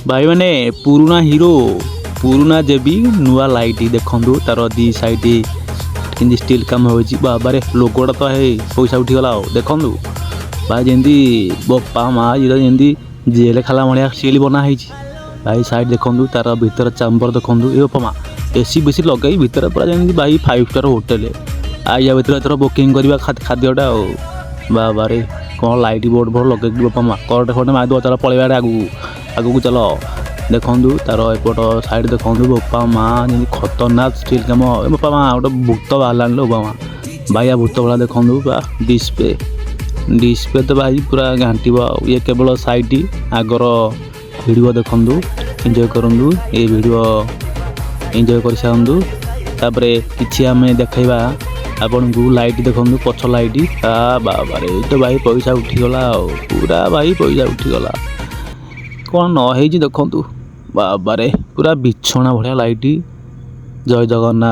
भाई मैंने पुराना हीरो पुराना जेबी नुआ लाइट देखु तार दी साइड कि स्टील कम हो बाबारे लोगोटा तो है पैसा उठीगला देखु भाई जमी बपा माँ ये जमी जेल खाला भाया सील बनाई भाई साइड देखु तार भीतर चैम्बर देखु ये बपा माँ एसी बेसी लगे भीतर पूरा जमी भाई 5 स्टार होटेल आइया भर एथर बुकिंग करवा खाद्यटा बाबारे कौन लाइट बोर्ड बोर्ड लगे बपा माँ करटे फटे मारिद चल पलैया आगू आगू चल देखु तार एपट साइड देखु बपा माँ जमी खतरनाक स्टील कम बपा माँ गोटे भूत बाहर बपा माँ भाई भूत भाया देखु डिस्प्ले तो भाई पूरा घाटी ये केवल साइड आगर वीडियो देखु एंजॉय करूँ ये वीडियो एंजॉय कर सारूँ तापर कि आम देखा आपन को लाइट देखु पछ लाइट बाबारे तो भाई पैसा उठीगला पूरा भाई पैसा उठीगला कौन न देखु बाबारे पूरा बिछना भाया लाइट जय जगन्नाथ।